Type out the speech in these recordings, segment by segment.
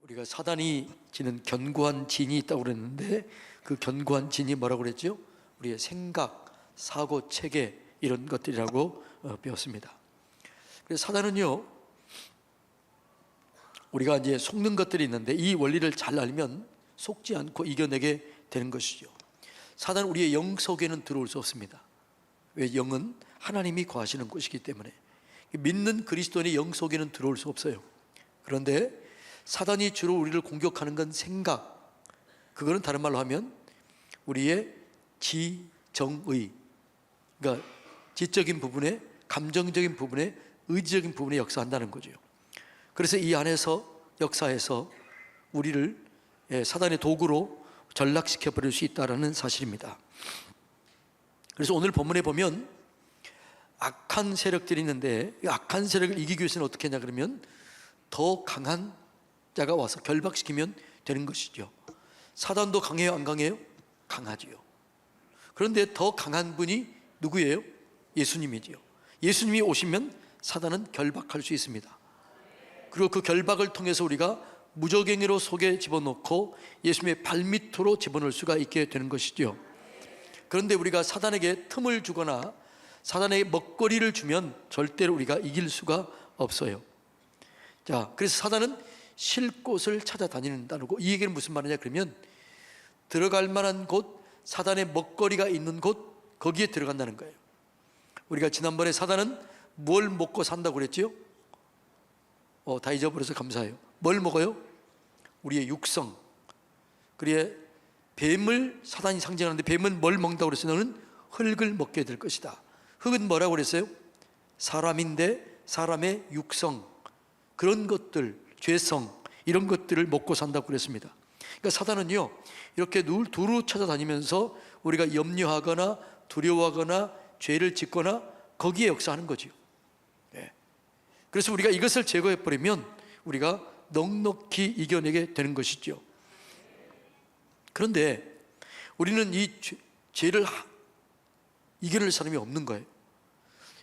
우리가 사단이 지는 견고한 진이 있다고 그랬는데, 그 견고한 진이 뭐라고 그랬죠? 우리의 생각, 사고, 체계, 이런 것들이라고 배웠습니다. 그래서 사단은요, 우리가 이제 속는 것들이 있는데 이 원리를 잘 알면 속지 않고 이겨내게 되는 것이죠. 사단은 우리의 영 속에는 들어올 수 없습니다. 왜? 영은 하나님이 거하시는 곳이기 때문에. 믿는 그리스도인의 영 속에는 들어올 수 없어요. 그런데 사단이 주로 우리를 공격하는 건 생각, 그거는 다른 말로 하면 우리의 지정의, 그러니까 지적인 부분에, 감정적인 부분에, 의지적인 부분에 역사한다는 거죠. 그래서 이 안에서 역사해서 우리를 사단의 도구로 전락시켜 버릴 수 있다는 사실입니다. 그래서 오늘 본문에 보면 악한 세력들이 있는데, 악한 세력을 이기기 위해서는 어떻게 하냐 그러면 더 강한 자가 와서 결박시키면 되는 것이죠. 사단도 강해요, 안 강해요? 강하지요. 그런데 더 강한 분이 누구예요? 예수님이지요. 예수님이 오시면 사단은 결박할 수 있습니다. 그리고 그 결박을 통해서 우리가 무적행위로 속에 집어넣고 예수님의 발밑으로 집어넣을 수가 있게 되는 것이죠. 그런데 우리가 사단에게 틈을 주거나 사단에게 먹거리를 주면 절대로 우리가 이길 수가 없어요. 자, 그래서 사단은 쉴 곳을 찾아다닌다는 거. 이 얘기는 무슨 말이냐 그러면 들어갈 만한 곳, 사단의 먹거리가 있는 곳, 거기에 들어간다는 거예요. 우리가 지난번에 사단은 뭘 먹고 산다고 그랬지요? 다 잊어버려서 감사해요. 뭘 먹어요? 우리의 육성. 그래, 뱀을 사단이 상징하는데 뱀은 뭘 먹는다고 그랬어요? 너는 흙을 먹게 될 것이다. 흙은 뭐라고 그랬어요? 사람인데 사람의 육성, 그런 것들, 죄성, 이런 것들을 먹고 산다고 그랬습니다. 그러니까 사단은요, 이렇게 늘 두루 찾아다니면서 우리가 염려하거나 두려워하거나 죄를 짓거나 거기에 역사하는 거죠. 그래서 우리가 이것을 제거해버리면 우리가 넉넉히 이겨내게 되는 것이죠. 그런데 우리는 이 죄를 이겨낼 사람이 없는 거예요.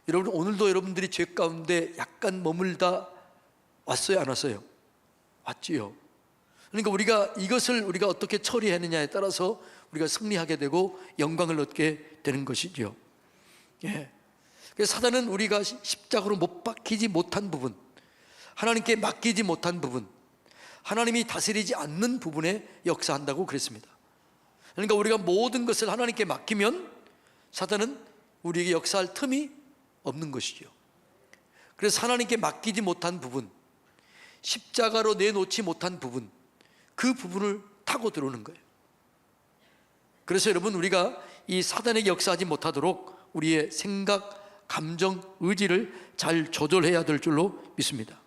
여러분, 오늘도 여러분들이 죄 가운데 약간 머물다 왔어요, 안 왔어요? 왔지요. 그러니까 우리가 이것을 우리가 어떻게 처리했느냐에 따라서 우리가 승리하게 되고 영광을 얻게 되는 것이죠. 그래서 사단은 우리가 십자가로 못 박히지 못한 부분, 하나님께 맡기지 못한 부분, 하나님이 다스리지 않는 부분에 역사한다고 그랬습니다. 그러니까 우리가 모든 것을 하나님께 맡기면 사단은 우리에게 역사할 틈이 없는 것이죠. 그래서 하나님께 맡기지 못한 부분, 십자가로 내놓지 못한 부분, 그 부분을 타고 들어오는 거예요. 그래서 여러분, 우리가 이 사단에게 역사하지 못하도록 우리의 생각, 감정, 의지를 잘 조절해야 될 줄로 믿습니다.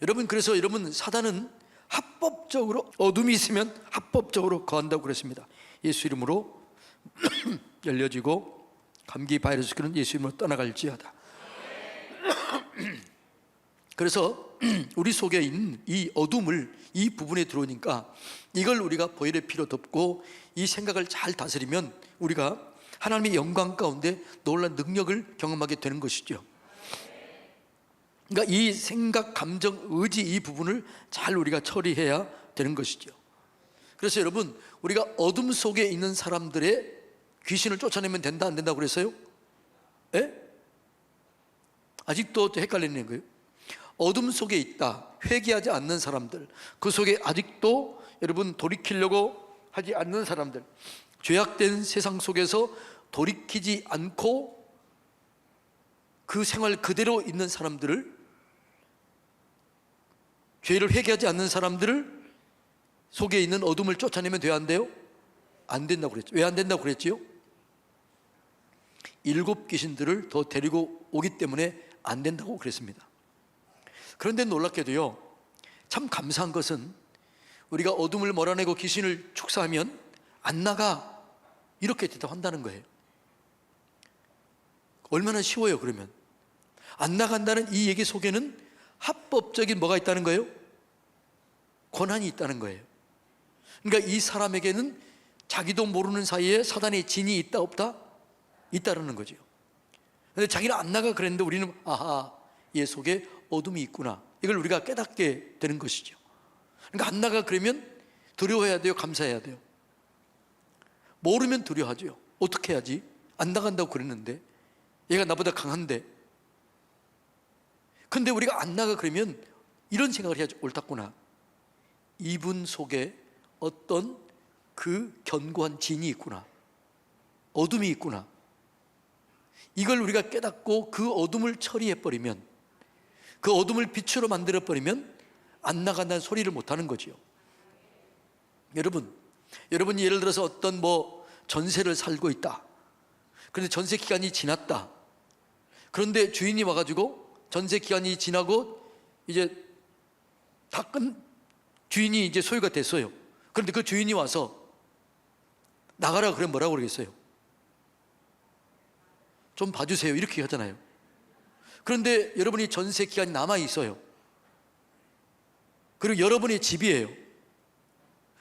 여러분, 그래서 여러분, 사단은 합법적으로, 어둠이 있으면 합법적으로 거한다고 그랬습니다. 예수 이름으로 열려지고 감기 바이러스는 예수 이름으로 떠나갈지어다. 그래서 우리 속에 있는 이 어둠을 이 부분에 들어오니까 이걸 우리가 보혈의 피로 덮고 이 생각을 잘 다스리면 우리가 하나님의 영광 가운데 놀라운 능력을 경험하게 되는 것이죠. 그러니까 이 생각, 감정, 의지, 이 부분을 잘 우리가 처리해야 되는 것이죠. 그래서 여러분, 우리가 어둠 속에 있는 사람들의 귀신을 쫓아내면 된다, 안 된다고 그랬어요? 아직도 헷갈리는 거예요. 어둠 속에 있다, 회개하지 않는 사람들, 그 속에 아직도 여러분 돌이키려고 하지 않는 사람들, 죄악된 세상 속에서 돌이키지 않고 그 생활 그대로 있는 사람들을, 죄를 회개하지 않는 사람들을 속에 있는 어둠을 쫓아내면 돼요, 안 돼요? 안 된다고 그랬죠. 왜 안 된다고 그랬지요? 7 귀신들을 더 데리고 오기 때문에 안 된다고 그랬습니다. 그런데 놀랍게도요, 참 감사한 것은 우리가 어둠을 몰아내고 귀신을 축사하면 안 나가, 이렇게 대답한다는 거예요. 얼마나 쉬워요. 그러면 안 나간다는 이 얘기 속에는 합법적인 뭐가 있다는 거예요? 권한이 있다는 거예요. 그러니까 이 사람에게는 자기도 모르는 사이에 사단의 진이 있다 없다? 있다라는 거죠. 그런데 자기는 안 나가 그랬는데 우리는 아하, 얘 속에 어둠이 있구나, 이걸 우리가 깨닫게 되는 것이죠. 그러니까 안 나가 그러면 두려워해야 돼요, 감사해야 돼요? 모르면 두려워하죠. 어떻게 해야지? 안 나간다고 그랬는데, 얘가 나보다 강한데. 근데 우리가 안 나가 그러면 이런 생각을 해야지, 옳았구나. 이분 속에 어떤 그 견고한 진이 있구나, 어둠이 있구나. 이걸 우리가 깨닫고 그 어둠을 처리해버리면, 그 어둠을 빛으로 만들어버리면 안 나간다는 소리를 못하는 거지요. 여러분이 예를 들어서 어떤 전세를 살고 있다. 그런데 전세 기간이 지났다. 그런데 주인이 와가지고 전세 기간이 지나고 이제 주인이 이제 소유가 됐어요. 그런데 그 주인이 와서 나가라 그러면 뭐라고 그러겠어요? 좀 봐주세요 이렇게 하잖아요. 그런데 여러분이 전세 기간이 남아 있어요. 그리고 여러분의 집이에요.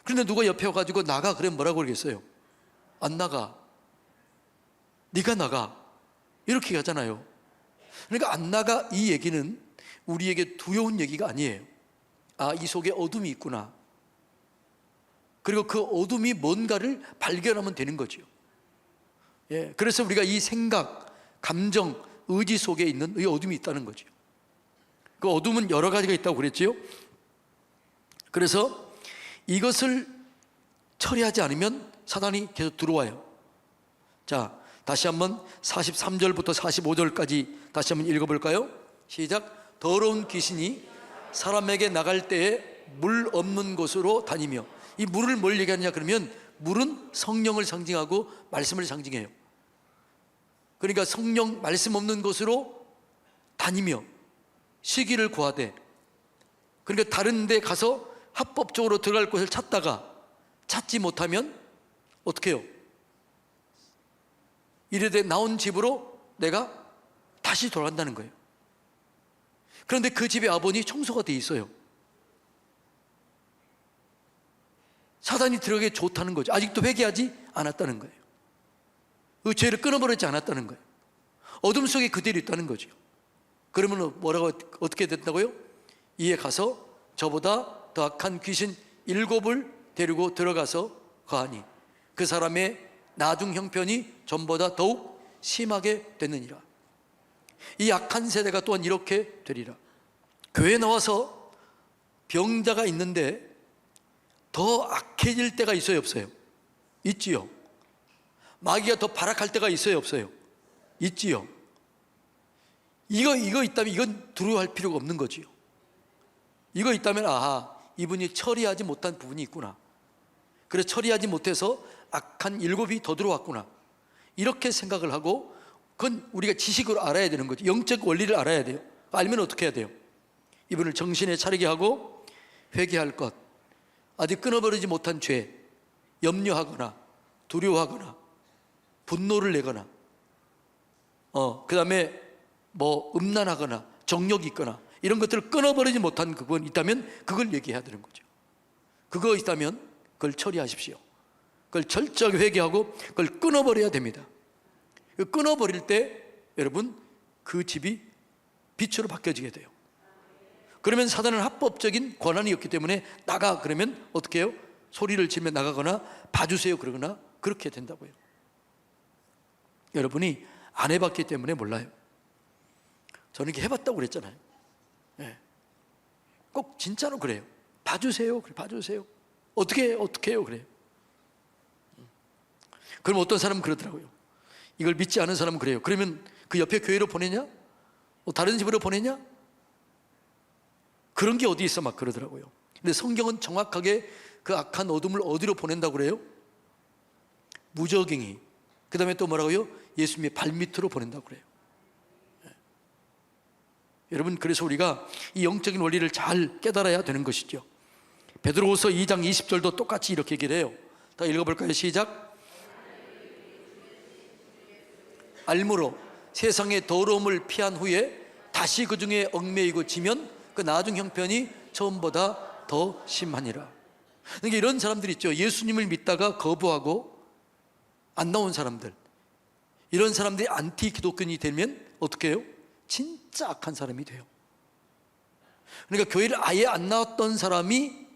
그런데 누가 옆에 와가지고 나가 그러면 뭐라고 그러겠어요? 안 나가. 네가 나가. 이렇게 하잖아요. 그러니까 안 나가, 이 얘기는 우리에게 두려운 얘기가 아니에요. 아, 이 속에 어둠이 있구나. 그리고 그 어둠이 뭔가를 발견하면 되는 거죠. 예, 그래서 우리가 이 생각, 감정, 의지 속에 있는 이 어둠이 있다는 거죠. 그 어둠은 여러 가지가 있다고 그랬지요. 그래서 이것을 처리하지 않으면 사단이 계속 들어와요. 자, 다시 한번 43절부터 45절까지 다시 한번 읽어볼까요? 시작. 더러운 귀신이 사람에게 나갈 때에 물 없는 곳으로 다니며, 이 물을 뭘 얘기하느냐 그러면 물은 성령을 상징하고 말씀을 상징해요. 그러니까 성령 말씀 없는 곳으로 다니며 시기를 구하되, 그러니까 다른 데 가서 합법적으로 들어갈 곳을 찾다가 찾지 못하면 어떻게 해요? 이르되 나온 집으로 내가 다시 돌아간다는 거예요. 그런데 그 집에 아버니 청소가 돼 있어요. 사단이 들어가기 좋다는 거죠. 아직도 회개하지 않았다는 거예요. 그 죄를 끊어버리지 않았다는 거예요. 어둠 속에 그대로 있다는 거죠. 그러면 뭐라고, 어떻게 된다고요? 이에 가서 저보다 더 악한 귀신 7을 데리고 들어가서 거하니 그 사람의 나중 형편이 전보다 더욱 심하게 됐느니라. 이 악한 세대가 또한 이렇게 되리라. 교회에 나와서 병자가 있는데 더 악해질 때가 있어요, 없어요? 있지요. 마귀가 더 발악할 때가 있어요, 없어요? 있지요. 이거 있다면 이건 두려워할 필요가 없는 거지요. 이거 있다면 아하, 이분이 처리하지 못한 부분이 있구나. 그래서 처리하지 못해서 악한 7이 더 들어왔구나. 이렇게 생각을 하고, 그건 우리가 지식으로 알아야 되는 거죠. 영적 원리를 알아야 돼요. 알면 어떻게 해야 돼요? 이분을 정신에 차리게 하고 회개할 것, 아직 끊어버리지 못한 죄, 염려하거나 두려워하거나 분노를 내거나 그 다음에 음란하거나 정욕이 있거나 이런 것들을 끊어버리지 못한 그건 있다면 그걸 얘기해야 되는 거죠. 그거 있다면 그걸 처리하십시오. 그걸 철저하게 회개하고 그걸 끊어버려야 됩니다. 끊어버릴 때 여러분 그 집이 빛으로 바뀌어지게 돼요. 그러면 사단은 합법적인 권한이 없기 때문에 나가 그러면 어떻게 해요? 소리를 지르며 나가거나 봐주세요 그러거나 그렇게 된다고요. 여러분이 안 해봤기 때문에 몰라요. 저는 이렇게 해봤다고 그랬잖아요. 네. 꼭 진짜로 그래요. 봐주세요. 그래, 봐주세요. 어떻게 해요? 그래요. 그럼 어떤 사람은 그러더라고요. 이걸 믿지 않은 사람은 그래요. 그러면 그 옆에 교회로 보내냐? 다른 집으로 보내냐? 그런 게 어디 있어 막 그러더라고요. 근데 성경은 정확하게 그 악한 어둠을 어디로 보낸다고 그래요? 무저갱이, 그 다음에 또 뭐라고요? 예수님의 발밑으로 보낸다고 그래요. 네. 여러분, 그래서 우리가 이 영적인 원리를 잘 깨달아야 되는 것이죠. 베드로후서 2장 20절도 똑같이 이렇게 얘기를 해요. 다 읽어볼까요? 시작. 알므로 세상의 더러움을 피한 후에 다시 그 중에 얽매이고 지면 그 나중 형편이 처음보다 더 심하니라. 그러니까 이런 사람들 있죠. 예수님을 믿다가 거부하고 안 나온 사람들, 이런 사람들이 안티 기독교인이 되면 어떻게 해요? 진짜 악한 사람이 돼요. 그러니까 교회를 아예 안 나왔던 사람이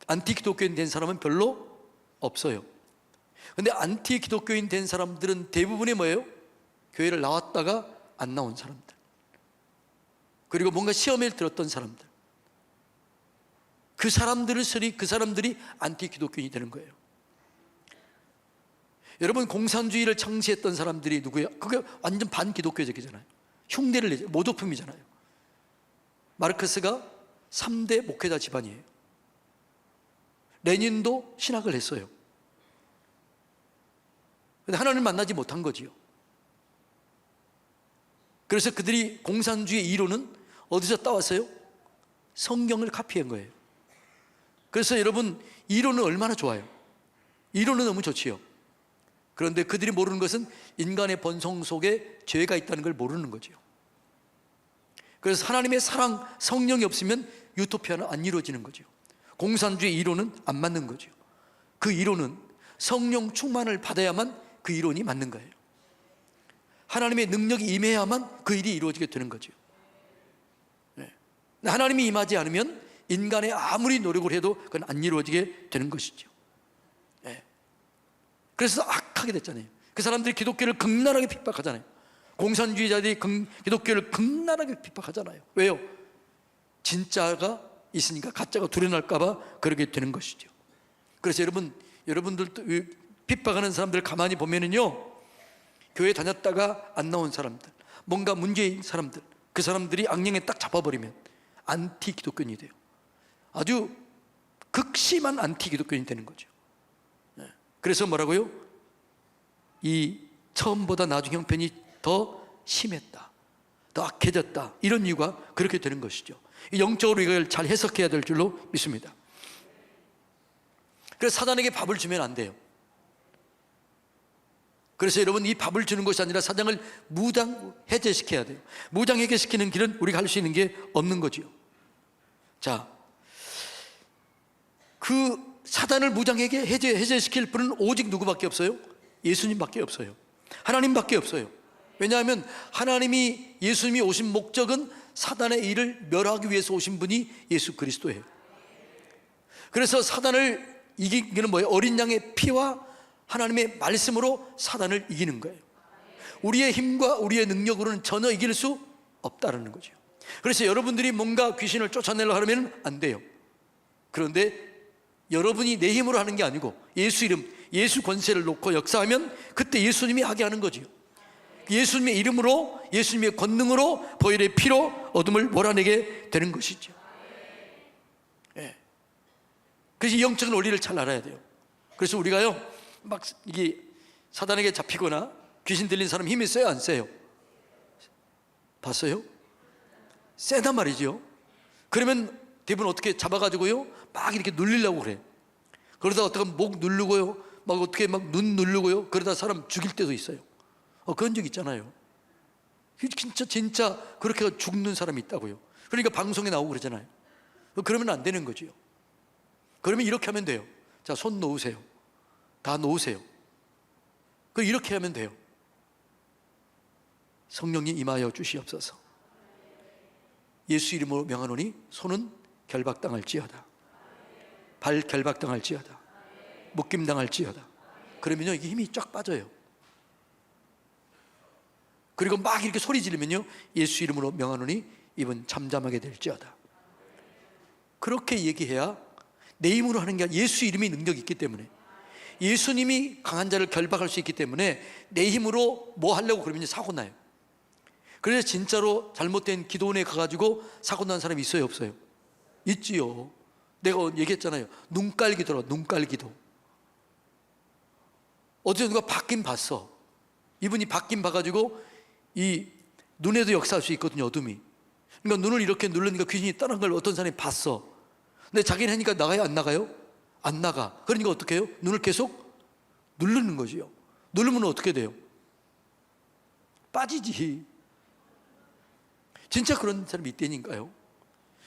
안티 기독교인 된 사람은 별로 없어요. 근데 안티 기독교인 된 사람들은 대부분이 뭐예요? 교회를 나왔다가 안 나온 사람들, 그리고 뭔가 시험에 들었던 사람들, 그 사람들이 안티 기독교인이 되는 거예요. 여러분, 공산주의를 창시했던 사람들이 누구예요? 그게 완전 반기독교적이잖아요. 흉내를 내죠. 모독품이잖아요. 마르크스가 3대 목회자 집안이에요. 레닌도 신학을 했어요. 근데 하나님을 만나지 못한 거지요. 그래서 그들이 공산주의 이론은 어디서 따왔어요? 성경을 카피한 거예요. 그래서 여러분, 이론은 얼마나 좋아요. 이론은 너무 좋지요. 그런데 그들이 모르는 것은 인간의 본성 속에 죄가 있다는 걸 모르는 거지요. 그래서 하나님의 사랑, 성령이 없으면 유토피아는 안 이루어지는 거죠. 공산주의 이론은 안 맞는 거죠. 그 이론은 성령 충만을 받아야만 그 이론이 맞는 거예요. 하나님의 능력이 임해야만 그 일이 이루어지게 되는 거죠. 하나님이 임하지 않으면 인간의 아무리 노력을 해도 그건 안 이루어지게 되는 것이죠. 그래서 악하게 됐잖아요. 그 사람들이 기독교를 극렬하게 핍박하잖아요. 공산주의자들이 기독교를 극렬하게 핍박하잖아요. 왜요? 진짜가 있으니까 가짜가 두려날까 봐 그렇게 되는 것이죠. 그래서 여러분들도 핍박하는 사람들 가만히 보면은요, 교회 다녔다가 안 나온 사람들, 뭔가 문제인 사람들, 그 사람들이 악령에 딱 잡아버리면 안티 기독교인이 돼요. 아주 극심한 안티 기독교인이 되는 거죠. 그래서 뭐라고요? 이 처음보다 나중 형편이 더 심했다, 더 악해졌다, 이런 이유가 그렇게 되는 것이죠. 영적으로 이걸 잘 해석해야 될 줄로 믿습니다. 그래서 사단에게 밥을 주면 안 돼요. 그래서 여러분, 이 밥을 주는 것이 아니라 사단을 무장 해제시켜야 돼요. 무장 해제시키는 길은 우리가 할 수 있는 게 없는 거지요. 자, 그 사단을 무장하게 해제시킬 분은 오직 누구밖에 없어요? 예수님밖에 없어요. 하나님밖에 없어요. 왜냐하면 예수님이 오신 목적은 사단의 일을 멸하기 위해서 오신 분이 예수 그리스도예요. 그래서 사단을 이기는 뭐예요? 어린 양의 피와 하나님의 말씀으로 사단을 이기는 거예요. 우리의 힘과 우리의 능력으로는 전혀 이길 수 없다는 거죠. 그래서 여러분들이 뭔가 귀신을 쫓아내려고 하면 안 돼요. 그런데 여러분이 내 힘으로 하는 게 아니고 예수 이름, 예수 권세를 놓고 역사하면 그때 예수님이 하게 하는 거지요. 예수님의 이름으로, 예수님의 권능으로, 보혈의 피로 어둠을 몰아내게 되는 것이죠. 그래서 영적인 원리를 잘 알아야 돼요. 그래서 우리가요, 막 이게 사단에게 잡히거나 귀신 들린 사람 힘이 세요, 안 세요? 봤어요? 세단 말이죠. 그러면 대부분 어떻게 잡아가지고요, 막 이렇게 눌리려고 그래. 그러다 어떻게 목 누르고요, 막 어떻게 막 눈 누르고요, 그러다 사람 죽일 때도 있어요. 그런 적 있잖아요. 진짜 그렇게 죽는 사람이 있다고요. 그러니까 방송에 나오고 그러잖아요. 그러면 안 되는 거죠. 그러면 이렇게 하면 돼요. 자, 손 놓으세요. 다 놓으세요. 이렇게 하면 돼요. 성령님 임하여 주시옵소서. 예수 이름으로 명하노니 손은 결박당할지어다, 발 결박당할지어다, 묶임당할지어다. 그러면요, 이게 힘이 쫙 빠져요. 그리고 막 이렇게 소리 지르면요, 예수 이름으로 명하노니 입은 잠잠하게 될지어다. 그렇게 얘기해야 내 힘으로 하는 게 아니라 예수 이름이 능력이 있기 때문에, 예수님이 강한 자를 결박할 수 있기 때문에 내 힘으로 뭐 하려고 그러면 사고 나요. 그래서 진짜로 잘못된 기도원에 가가지고 사고 난 사람이 있어요, 없어요? 있지요. 내가 얘기했잖아요. 눈깔기도라, 눈깔기도. 어제 누가 받긴 봤어. 이분이 받긴 봐가지고 이 눈에도 역사할 수 있거든요, 어둠이. 그러니까 눈을 이렇게 누르니까 귀신이 떠난 걸 어떤 사람이 봤어. 근데 자기는 하니까 나가요, 안 나가요? 안 나가. 그러니까 어떻게 해요? 눈을 계속 누르는 거지요. 누르면 어떻게 돼요? 빠지지. 진짜 그런 사람이 있다니까요.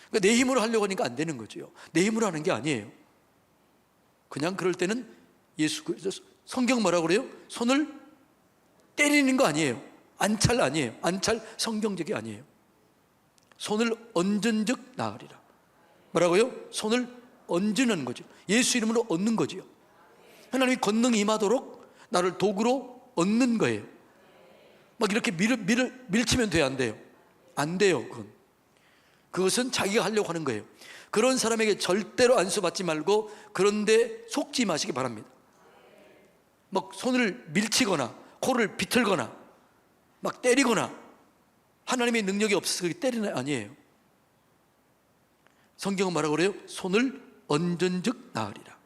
그러니까 내 힘으로 하려고 하니까 안 되는 거죠. 내 힘으로 하는 게 아니에요. 그냥 그럴 때는 성경 뭐라고 그래요? 손을 때리는 거 아니에요. 안찰 아니에요. 안찰 성경적이 아니에요. 손을 얹은즉 나으리라. 뭐라고요? 손을 얹는 거죠. 예수 이름으로 얹는 거죠. 하나님이 권능이 임하도록 나를 도구로 얹는 거예요. 막 이렇게 밀치면 돼요, 안 돼요? 안 돼요. 그것은 자기가 하려고 하는 거예요. 그런 사람에게 절대로 안수받지 말고 그런데 속지 마시기 바랍니다. 막 손을 밀치거나 코를 비틀거나 막 때리거나 하나님의 능력이 없어서 때리는 아니에요. 성경은 뭐라고 그래요? 손을 얹은즉 나으리라.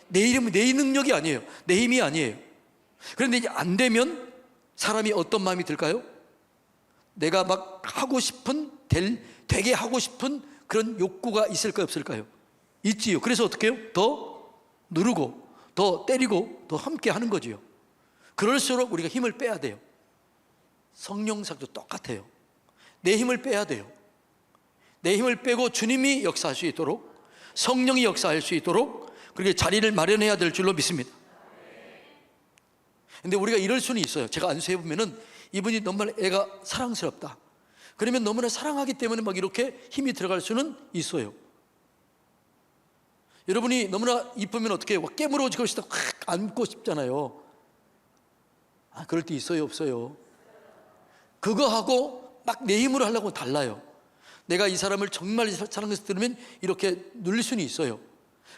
내 이름은 내 능력이 아니에요. 내 힘이 아니에요. 그런데 이제 안 되면 사람이 어떤 마음이 들까요? 내가 막 하고 싶은 되게 하고 싶은 그런 욕구가 있을까요, 없을까요? 있지요. 그래서 어떻게 해요? 더 누르고 더 때리고 더 함께 하는 거지요. 그럴수록 우리가 힘을 빼야 돼요. 성령사도 똑같아요. 내 힘을 빼야 돼요. 내 힘을 빼고 주님이 역사할 수 있도록, 성령이 역사할 수 있도록 그렇게 자리를 마련해야 될 줄로 믿습니다. 근데 우리가 이럴 수는 있어요. 제가 안수해 보면은 이분이 너무나 애가 사랑스럽다. 그러면 너무나 사랑하기 때문에 막 이렇게 힘이 들어갈 수는 있어요. 여러분이 너무나 이쁘면 어떻게 해요? 깨물어지고 싶다, 확 안고 싶잖아요. 그럴 때 있어요, 없어요? 그거하고 막 내 힘으로 하려고 달라요. 내가 이 사람을 정말 사랑해서 들으면 이렇게 눌릴 수는 있어요.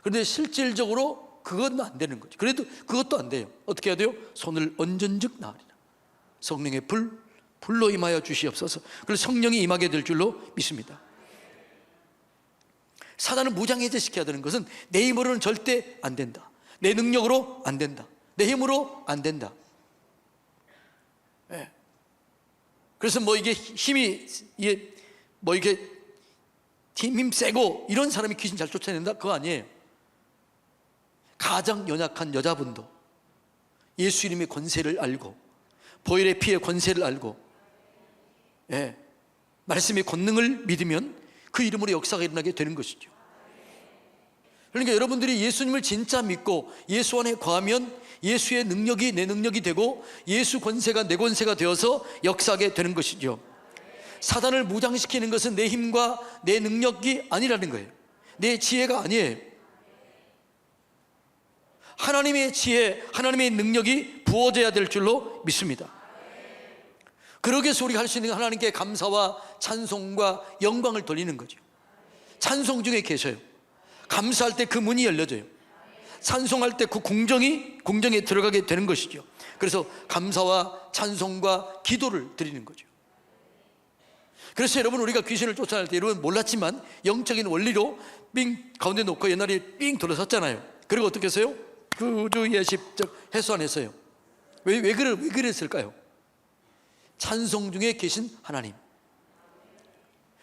그런데 실질적으로 그건 안 되는 거죠. 그래도 그것도 안 돼요. 어떻게 해야 돼요? 손을 얹은즉 나으리라. 성령의 불로 임하여 주시옵소서. 그래서 성령이 임하게 될 줄로 믿습니다. 사단을 무장해제 시켜야 되는 것은 내 힘으로는 절대 안 된다. 내 능력으로 안 된다. 내 힘으로 안 된다. 네. 그래서 뭐 이게 힘이 뭐 이게 힘 세고 이런 사람이 귀신 잘 쫓아낸다? 그거 아니에요. 가장 연약한 여자분도 예수 이름의 권세를 알고 보혈의 피의 권세를 알고 말씀의 권능을 믿으면 그 이름으로 역사가 일어나게 되는 것이죠. 그러니까 여러분들이 예수님을 진짜 믿고 예수 안에 거하면 예수의 능력이 내 능력이 되고 예수 권세가 내 권세가 되어서 역사하게 되는 것이죠. 사단을 무장시키는 것은 내 힘과 내 능력이 아니라는 거예요. 내 지혜가 아니에요. 하나님의 지혜, 하나님의 능력이 부어져야 될 줄로 믿습니다. 그러기 위해서 우리가 할 수 있는 건 하나님께 감사와 찬송과 영광을 돌리는 거죠. 찬송 중에 계셔요. 감사할 때 그 문이 열려져요. 찬송할 때 그 궁정에 들어가게 되는 것이죠. 그래서 감사와 찬송과 기도를 드리는 거죠. 그래서 여러분, 우리가 귀신을 쫓아낼 때 여러분 몰랐지만 영적인 원리로 삥 가운데 놓고 옛날에 삥 돌아섰잖아요. 그리고 어떻게 했어요? 구주 예십적 해소 안 했어요. 왜 그랬을까요? 찬송 중에 계신 하나님,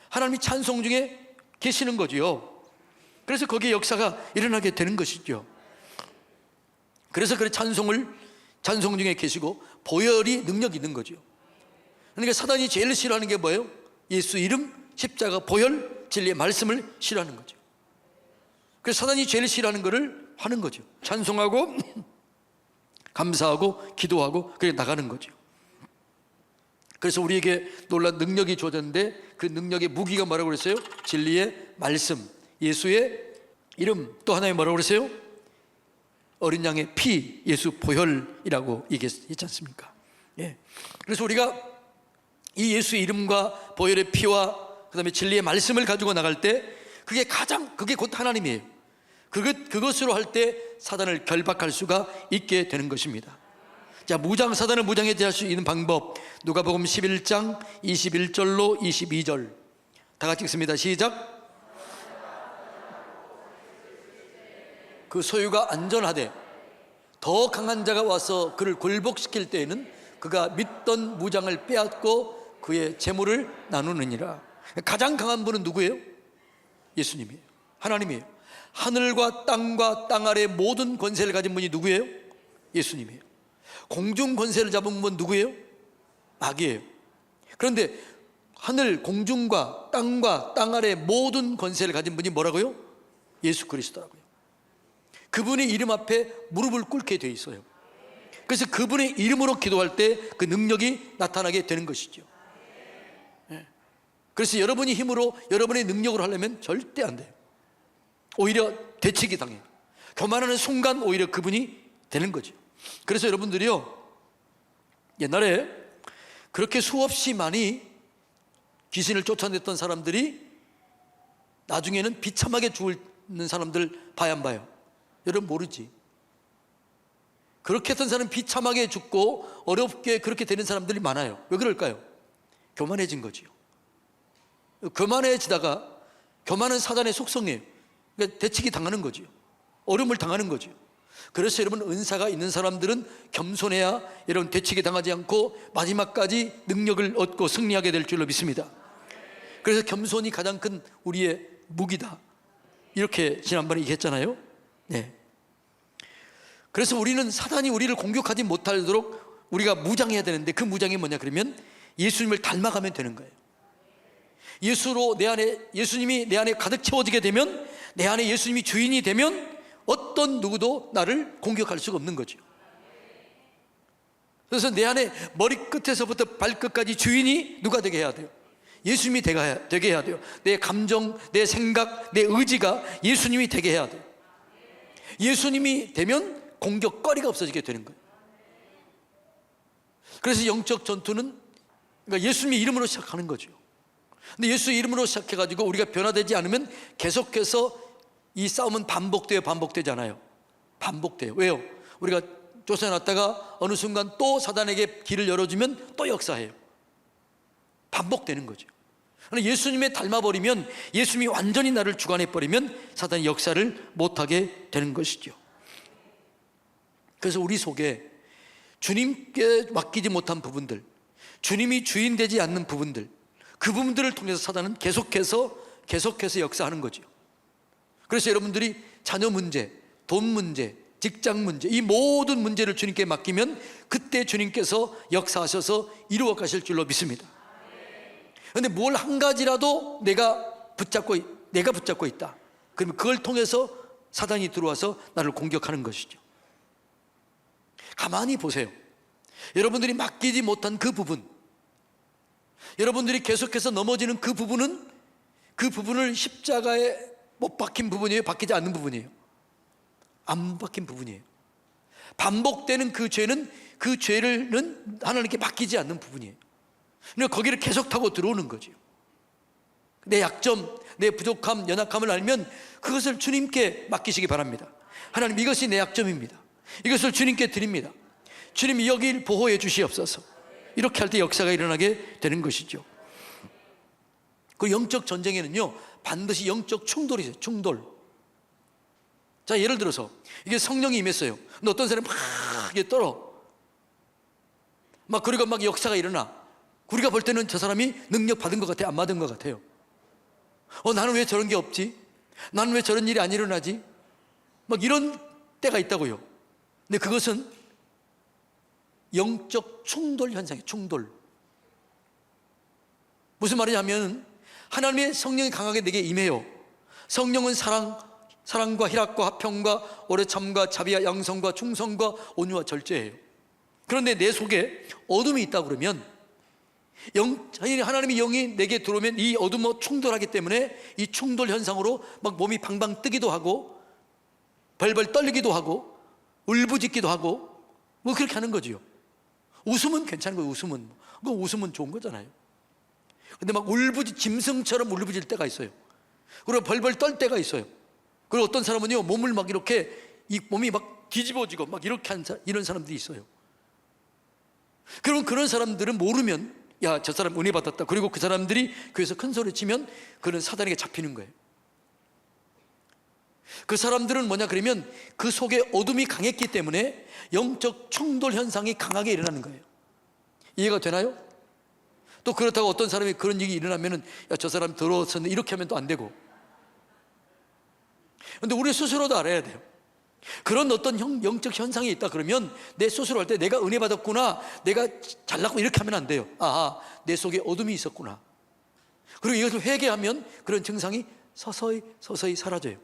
하나님이 찬송 중에 계시는 거지요. 그래서 거기에 역사가 일어나게 되는 것이죠. 그래서 그 찬송 중에 계시고 보혈이 능력이 있는 거죠. 그러니까 사단이 제일 싫어하는 게 뭐예요? 예수 이름, 십자가, 보혈, 진리의 말씀을 싫어하는 거죠. 그래서 사단이 제일 싫어하는 거를 하는 거죠. 찬송하고 감사하고 기도하고 그렇게 나가는 거죠. 그래서 우리에게 놀라운 능력이 주어졌는데 그 능력의 무기가 뭐라고 그랬어요? 진리의 말씀, 예수의 이름, 또 하나의 뭐라고 그랬어요? 어린 양의 피, 예수 보혈이라고 얘기했지 않습니까? 그래서 우리가 이 예수의 이름과 보혈의 피와 그 다음에 진리의 말씀을 가지고 나갈 때 그게 곧 하나님이에요. 그것으로 할 때 사단을 결박할 수가 있게 되는 것입니다. 자, 사단을 무장해제할 수 있는 방법, 누가복음 11장 21절로 22절 다 같이 읽습니다. 시작. 그 소유가 안전하되 더 강한 자가 와서 그를 굴복시킬 때에는 그가 믿던 무장을 빼앗고 그의 재물을 나누느니라. 가장 강한 분은 누구예요? 예수님이에요. 하나님이에요. 하늘과 땅 아래 모든 권세를 가진 분이 누구예요? 예수님이에요. 공중 권세를 잡은 분 누구예요? 마귀예요. 그런데 하늘, 공중과 땅 아래 모든 권세를 가진 분이 뭐라고요? 예수 그리스도라고요. 그분의 이름 앞에 무릎을 꿇게 돼 있어요. 그래서 그분의 이름으로 기도할 때 그 능력이 나타나게 되는 것이죠. 그래서 여러분이 힘으로, 여러분의 능력으로 하려면 절대 안 돼요. 오히려 대치기 당해요. 교만하는 순간 오히려 그분이 되는 거죠. 그래서 여러분들이요, 옛날에 그렇게 수없이 많이 귀신을 쫓아냈던 사람들이 나중에는 비참하게 죽는 사람들 봐야 안 봐요? 여러분 모르지. 그렇게 했던 사람은 비참하게 죽고 어렵게 그렇게 되는 사람들이 많아요. 왜 그럴까요? 교만해진 거지요. 교만해지다가, 교만은 사단의 속성이에요. 그러니까 대치기 당하는 거지요. 어려움을 당하는 거지요. 그래서 여러분, 은사가 있는 사람들은 겸손해야 여러분 대치기 당하지 않고 마지막까지 능력을 얻고 승리하게 될 줄로 믿습니다. 그래서 겸손이 가장 큰 우리의 무기다, 이렇게 지난번에 얘기했잖아요. 네. 그래서 우리는 사단이 우리를 공격하지 못하도록 우리가 무장해야 되는데, 그 무장이 뭐냐 그러면 예수님을 닮아가면 되는 거예요. 예수님이 내 안에 가득 채워지게 되면, 내 안에 예수님이 주인이 되면 어떤 누구도 나를 공격할 수가 없는 거죠. 그래서 내 안에 머리끝에서부터 발끝까지 주인이 누가 되게 해야 돼요? 예수님이 되게 해야 돼요. 내 감정, 내 생각, 내 의지가 예수님이 되게 해야 돼요. 예수님이 되면 공격거리가 없어지게 되는 거예요. 그래서 영적 전투는, 그러니까 예수님의 이름으로 시작하는 거죠. 근데 예수 이름으로 시작해가지고 우리가 변화되지 않으면 계속해서 이 싸움은 반복되잖아요. 반복돼요. 왜요? 우리가 쫓아놨다가 어느 순간 또 사단에게 길을 열어주면 또 역사해요. 반복되는 거죠. 예수님에 닮아버리면, 예수님이 완전히 나를 주관해버리면 사단이 역사를 못하게 되는 것이죠. 그래서 우리 속에 주님께 맡기지 못한 부분들, 주님이 주인 되지 않는 부분들, 그 부분들을 통해서 사단은 계속해서 역사하는 거죠. 그래서 여러분들이 자녀 문제, 돈 문제, 직장 문제, 이 모든 문제를 주님께 맡기면 그때 주님께서 역사하셔서 이루어 가실 줄로 믿습니다. 그런데 뭘 한 가지라도 내가 붙잡고 있다, 그러면 그걸 통해서 사단이 들어와서 나를 공격하는 것이죠. 가만히 보세요. 여러분들이 맡기지 못한 그 부분, 여러분들이 계속해서 넘어지는 그 부분은, 그 부분을 십자가에 못 박힌 부분이에요? 박히지 않는 부분이에요? 안 박힌 부분이에요. 반복되는 그 죄는, 그 죄는 하나님께 맡기지 않는 부분이에요. 그러니까 거기를 계속 타고 들어오는 거죠. 내 약점, 내 부족함, 연약함을 알면 그것을 주님께 맡기시기 바랍니다. 하나님, 이것이 내 약점입니다. 이것을 주님께 드립니다. 주님이 여길 보호해 주시옵소서. 이렇게 할 때 역사가 일어나게 되는 것이죠. 그 영적 전쟁에는요, 반드시 영적 충돌이 있어요. 충돌. 자, 예를 들어서 이게 성령이 임했어요. 근데 어떤 사람이 막 이게 떨어, 막, 그리고 막 역사가 일어나. 우리가 볼 때는 저 사람이 능력 받은 것 같아요? 안 받은 것 같아요? 나는 왜 저런 게 없지? 나는 왜 저런 일이 안 일어나지? 막 이런 때가 있다고요. 근데 그것은 영적 충돌 현상이에요. 충돌. 무슨 말이냐면, 하나님의 성령이 강하게 내게 임해요. 성령은 사랑과 희락과 화평과 오래 참과 자비와 양성과 충성과 온유와 절제예요. 그런데 내 속에 어둠이 있다 그러면, 하나님의 영이 내게 들어오면 이 어둠과 충돌하기 때문에 이 충돌 현상으로 막 몸이 방방 뜨기도 하고 벌벌 떨리기도 하고 울부짖기도 하고 뭐 그렇게 하는 거죠. 웃으면 괜찮은 거예요. 웃으면 좋은 거잖아요. 근데 막 짐승처럼 울부짖을 때가 있어요. 그리고 벌벌 떨 때가 있어요. 그리고 어떤 사람은요, 몸을 막 이렇게, 이 몸이 막 뒤집어지고 막 이렇게 이런 사람들이 있어요. 그럼 그런 사람들은 모르면, 야, 저 사람 은혜 받았다, 그리고 그 사람들이 교회에서 큰 소리 치면 그는 사단에게 잡히는 거예요. 그 사람들은 뭐냐 그러면 그 속에 어둠이 강했기 때문에 영적 충돌 현상이 강하게 일어나는 거예요. 이해가 되나요? 또 그렇다고 어떤 사람이 그런 일이 일어나면은, 야, 저 사람 더러웠었는데, 이렇게 하면 또 안 되고. 근데 우리 스스로도 알아야 돼요. 그런 어떤 영적 현상이 있다 그러면 내 스스로 할 때 내가 은혜 받았구나, 내가 잘났고, 이렇게 하면 안 돼요. 아하, 내 속에 어둠이 있었구나. 그리고 이것을 회개하면 그런 증상이 서서히 사라져요.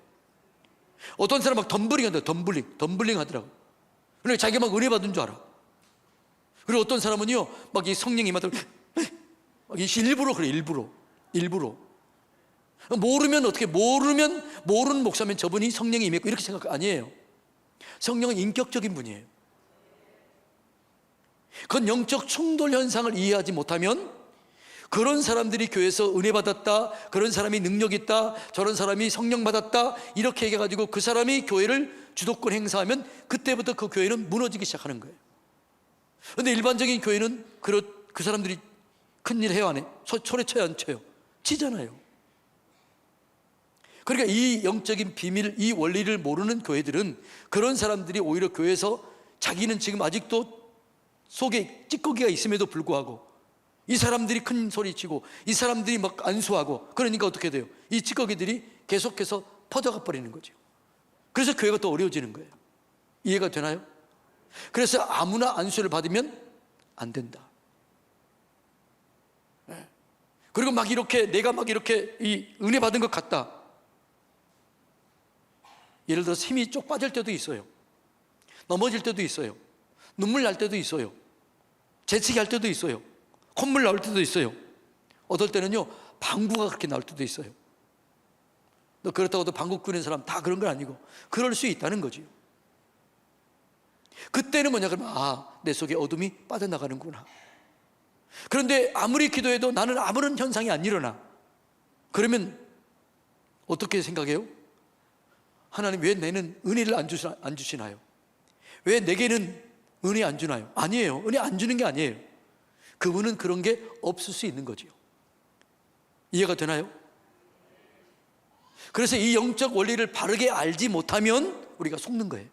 어떤 사람 막 덤블링 한다. 덤블링 하더라고. 그러니까 자기가 막 은혜 받은 줄 알아. 그리고 어떤 사람은요, 막 이 성령이 임하더라고, 막 일부러 그래. 일부러 일부러. 모르면 어떻게, 모르는 목사면 저분이 성령이 임했고 이렇게 생각 아니에요. 성령은 인격적인 분이에요. 그건 영적 충돌 현상을 이해하지 못하면 그런 사람들이 교회에서 은혜 받았다, 그런 사람이 능력 있다, 저런 사람이 성령 받았다 이렇게 얘기해가지고 그 사람이 교회를 주도권 행사하면 그때부터 그 교회는 무너지기 시작하는 거예요. 그런데 일반적인 교회는 그 사람들이 큰일 해요, 안 해? 소리 쳐요, 안 쳐요? 치잖아요. 그러니까 이 영적인 비밀, 이 원리를 모르는 교회들은 그런 사람들이 오히려 교회에서 자기는 지금 아직도 속에 찌꺼기가 있음에도 불구하고 이 사람들이 큰 소리 치고 이 사람들이 막 안수하고 그러니까 어떻게 돼요? 이 찌꺼기들이 계속해서 퍼져가 버리는 거죠. 그래서 교회가 더 어려워지는 거예요. 이해가 되나요? 그래서 아무나 안수를 받으면 안 된다. 그리고 막 이렇게 내가 막 이렇게 이 은혜 받은 것 같다. 예를 들어서 힘이 쪽 빠질 때도 있어요. 넘어질 때도 있어요. 눈물 날 때도 있어요. 재채기 할 때도 있어요. 콧물 나올 때도 있어요. 어떨 때는요 방구가 그렇게 나올 때도 있어요. 그렇다고 또 방구 끄는 사람 다 그런 건 아니고 그럴 수 있다는 거지요. 그때는 뭐냐 그러면 내 속에 어둠이 빠져나가는구나. 그런데 아무리 기도해도 나는 아무런 현상이 안 일어나. 그러면 어떻게 생각해요? 하나님 왜 내는 은혜를 안 주시나요? 왜 내게는 은혜 안 주나요? 아니에요. 은혜 안 주는 게 아니에요. 그분은 그런 게 없을 수 있는 거죠. 이해가 되나요? 그래서 이 영적 원리를 바르게 알지 못하면 우리가 속는 거예요.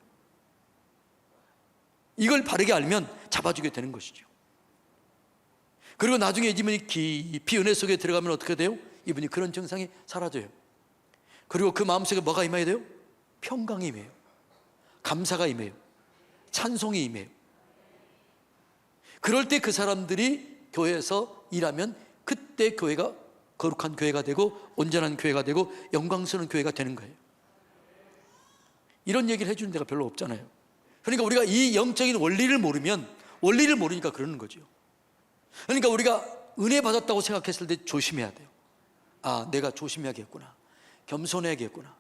이걸 바르게 알면 잡아주게 되는 것이죠. 그리고 나중에 이분이 깊이 은혜 속에 들어가면 어떻게 돼요? 이분이 그런 증상이 사라져요. 그리고 그 마음속에 뭐가 임해야 돼요? 평강이 임해요. 감사가 임해요. 찬송이 임해요. 그럴 때 그 사람들이 교회에서 일하면 그때 교회가 거룩한 교회가 되고 온전한 교회가 되고 영광스러운 교회가 되는 거예요. 이런 얘기를 해주는 데가 별로 없잖아요. 그러니까 우리가 이 영적인 원리를 모르면 원리를 모르니까 그러는 거죠. 그러니까 우리가 은혜 받았다고 생각했을 때 조심해야 돼요. 내가 조심해야겠구나. 겸손해야겠구나.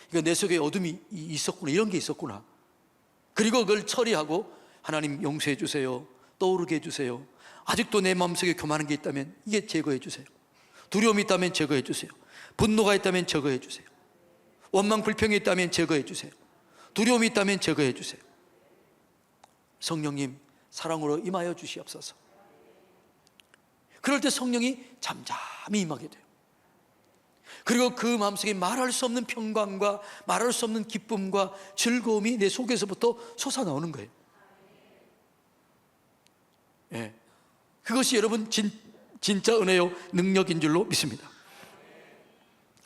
그러니까 내 속에 어둠이 있었구나. 이런 게 있었구나. 그리고 그걸 처리하고 하나님 용서해 주세요. 떠오르게 해주세요. 아직도 내 마음속에 교만한 게 있다면 이게 제거해 주세요. 두려움이 있다면 제거해 주세요. 분노가 있다면 제거해 주세요. 원망 불평이 있다면 제거해 주세요. 두려움이 있다면 제거해 주세요. 성령님 사랑으로 임하여 주시옵소서. 그럴 때 성령이 잠잠히 임하게 돼요. 그리고 그 마음속에 말할 수 없는 평강과 말할 수 없는 기쁨과 즐거움이 내 속에서부터 솟아나오는 거예요. 그것이 여러분 진짜 은혜요 능력인 줄로 믿습니다.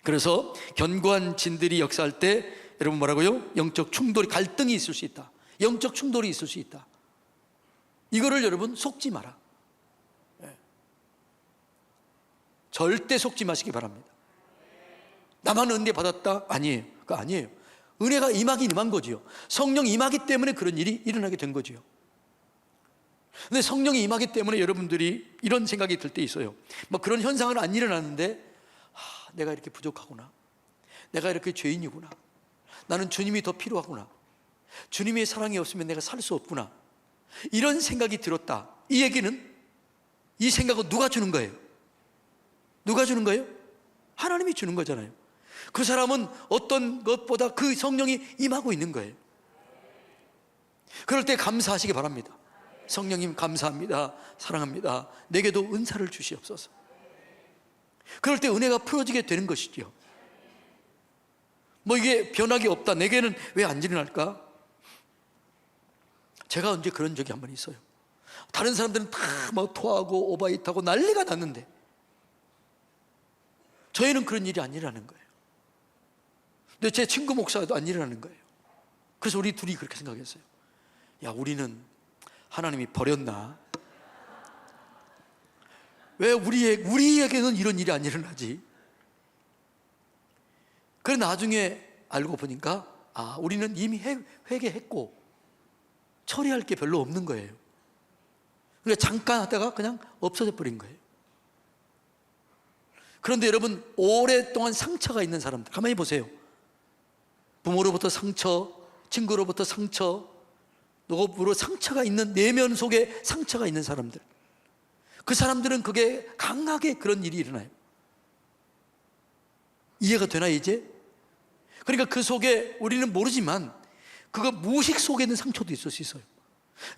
그래서 견고한 진들이 역사할 때 여러분 뭐라고요? 영적 충돌이, 갈등이 있을 수 있다. 영적 충돌이 있을 수 있다. 이거를 여러분 속지 마라. 절대 속지 마시기 바랍니다. 나만 은혜 받았다? 아니에요. 그거 아니에요. 은혜가 임하긴 임한 거지요. 성령 임하기 때문에 그런 일이 일어나게 된 거지요. 근데 성령이 임하기 때문에 여러분들이 이런 생각이 들 때 있어요. 뭐 그런 현상은 안 일어나는데 내가 이렇게 부족하구나. 내가 이렇게 죄인이구나. 나는 주님이 더 필요하구나. 주님의 사랑이 없으면 내가 살 수 없구나. 이런 생각이 들었다. 이 얘기는, 이 생각은 누가 주는 거예요? 누가 주는 거예요? 하나님이 주는 거잖아요. 그 사람은 어떤 것보다 그 성령이 임하고 있는 거예요. 그럴 때 감사하시기 바랍니다. 성령님 감사합니다. 사랑합니다. 내게도 은사를 주시옵소서. 그럴 때 은혜가 풀어지게 되는 것이죠. 뭐 이게 변화가 없다. 내게는 왜 안 일어날까? 제가 언제 그런 적이 한 번 있어요. 다른 사람들은 다 막 토하고 오바이트하고 난리가 났는데 저희는 그런 일이 안 일어나는 거예요. 근데 제 친구 목사도 안 일어나는 거예요. 그래서 우리 둘이 그렇게 생각했어요. 야, 우리는 하나님이 버렸나? 왜 우리에게는 이런 일이 안 일어나지? 그래 나중에 알고 보니까 우리는 이미 회개했고 처리할 게 별로 없는 거예요. 그러니까 잠깐 하다가 그냥 없어져 버린 거예요. 그런데 여러분, 오랫동안 상처가 있는 사람들 가만히 보세요. 부모로부터 상처, 친구로부터 상처, 누구로 상처가 있는, 내면 속에 상처가 있는 사람들, 그 사람들은 그게 강하게 그런 일이 일어나요. 이해가 되나 이제? 그러니까 그 속에 우리는 모르지만 그거 무의식 속에 있는 상처도 있을 수 있어요.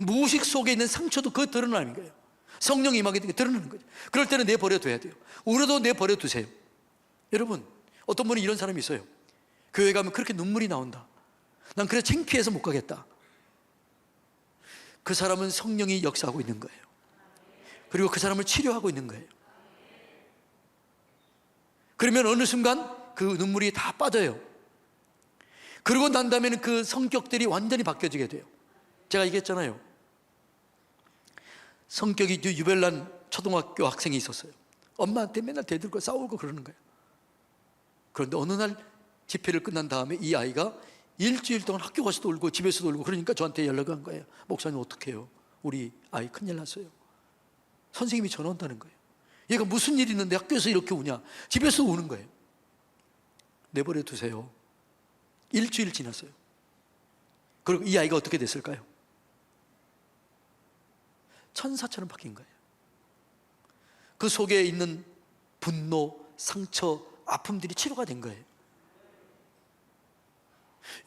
무의식 속에 있는 상처도 그거 드러나는 거예요. 성령이 임하게 되게 드러나는 거죠. 그럴 때는 내버려둬야 돼요. 우리도 내버려두세요. 여러분, 어떤 분이 이런 사람이 있어요. 교회 가면 그렇게 눈물이 나온다. 난 그래 창피해서 못 가겠다. 그 사람은 성령이 역사하고 있는 거예요. 그리고 그 사람을 치료하고 있는 거예요. 그러면 어느 순간 그 눈물이 다 빠져요. 그러고 난 다음에는 그 성격들이 완전히 바뀌어지게 돼요. 제가 얘기했잖아요. 성격이 유별난 초등학교 학생이 있었어요. 엄마한테 맨날 대들고 싸우고 그러는 거예요. 그런데 어느 날 집회를 끝난 다음에 이 아이가 일주일 동안 학교 가서도 울고 집에서도 울고, 그러니까 저한테 연락을 한 거예요. 목사님 어떡해요? 우리 아이 큰일 났어요. 선생님이 전화 온다는 거예요. 얘가 무슨 일이 있는데 학교에서 이렇게 우냐? 집에서 우는 거예요. 내버려 두세요. 일주일 지났어요. 그리고 이 아이가 어떻게 됐을까요? 천사처럼 바뀐 거예요. 그 속에 있는 분노, 상처, 아픔들이 치료가 된 거예요.